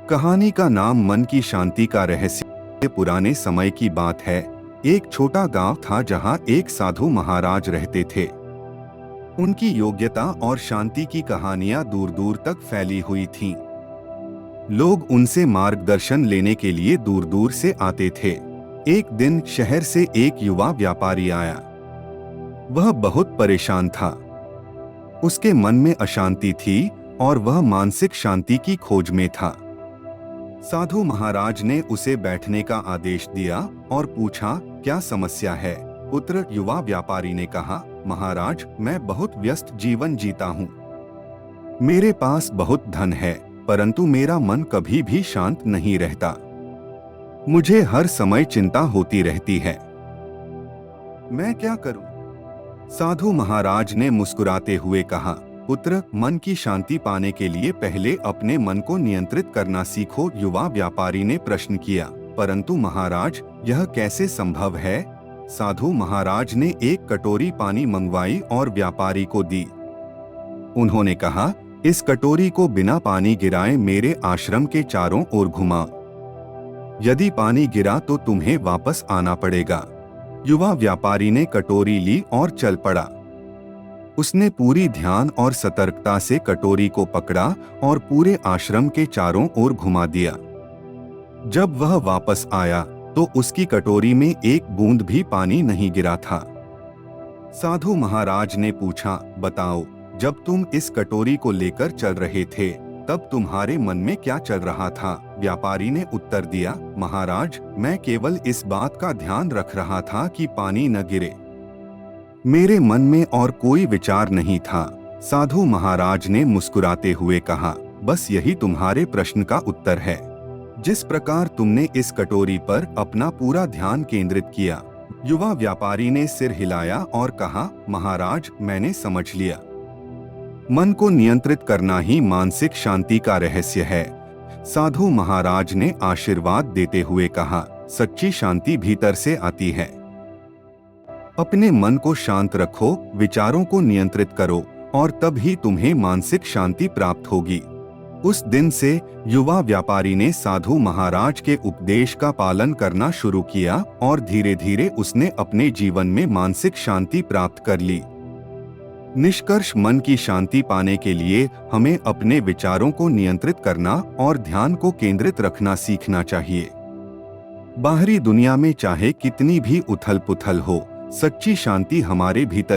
कहानी का नाम मन की शांति का रहस्य। पुराने समय की बात है। एक छोटा गांव था जहां एक साधु महाराज रहते थे। उनकी योग्यता और शांति की कहानियां दूर दूर तक फैली हुई थीं। लोग उनसे मार्गदर्शन लेने के लिए दूर दूर से आते थे। एक दिन शहर से एक युवा व्यापारी आया। वह बहुत परेशान था। उसके मन में अशांति थी और वह मानसिक शांति की खोज में था। साधु महाराज ने उसे बैठने का आदेश दिया और पूछा, क्या समस्या है पुत्र? युवा व्यापारी ने कहा, महाराज, मैं बहुत व्यस्त जीवन जीता हूँ। मेरे पास बहुत धन है, परंतु मेरा मन कभी भी शांत नहीं रहता। मुझे हर समय चिंता होती रहती है। मैं क्या करूं? साधु महाराज ने मुस्कुराते हुए कहा, पुत्र, मन की शांति पाने के लिए पहले अपने मन को नियंत्रित करना सीखो। युवा व्यापारी ने प्रश्न किया, परंतु महाराज, यह कैसे संभव है? साधु महाराज ने एक कटोरी पानी मंगवाई और व्यापारी को दी। उन्होंने कहा, इस कटोरी को बिना पानी गिराए मेरे आश्रम के चारों ओर घुमा। यदि पानी गिरा तो तुम्हें वापस आना पड़ेगा। युवा व्यापारी ने कटोरी ली और चल पड़ा। उसने पूरी ध्यान और सतर्कता से कटोरी को पकड़ा और पूरे आश्रम के चारों ओर घुमा दिया। जब वह वापस आया तो उसकी कटोरी में एक बूंद भी पानी नहीं गिरा था। साधु महाराज ने पूछा, बताओ, जब तुम इस कटोरी को लेकर चल रहे थे तब तुम्हारे मन में क्या चल रहा था? व्यापारी ने उत्तर दिया, महाराज, मैं केवल इस बात का ध्यान रख रहा था कि पानी न गिरे। मेरे मन में और कोई विचार नहीं था। साधु महाराज ने मुस्कुराते हुए कहा, बस यही तुम्हारे प्रश्न का उत्तर है। जिस प्रकार तुमने इस कटोरी पर अपना पूरा ध्यान केंद्रित किया। युवा व्यापारी ने सिर हिलाया और कहा, महाराज, मैंने समझ लिया। मन को नियंत्रित करना ही मानसिक शांति का रहस्य है। साधु महाराज ने आशीर्वाद देते हुए कहा, सच्ची शांति भीतर से आती है। अपने मन को शांत रखो, विचारों को नियंत्रित करो और तब ही तुम्हें मानसिक शांति प्राप्त होगी। उस दिन से युवा व्यापारी ने साधु महाराज के उपदेश का पालन करना शुरू किया और धीरे धीरे उसने अपने जीवन में मानसिक शांति प्राप्त कर ली। निष्कर्ष, मन की शांति पाने के लिए हमें अपने विचारों को नियंत्रित करना और ध्यान को केंद्रित रखना सीखना चाहिए। बाहरी दुनिया में चाहे कितनी भी उथल पुथल हो, सच्ची शांति हमारे भीतर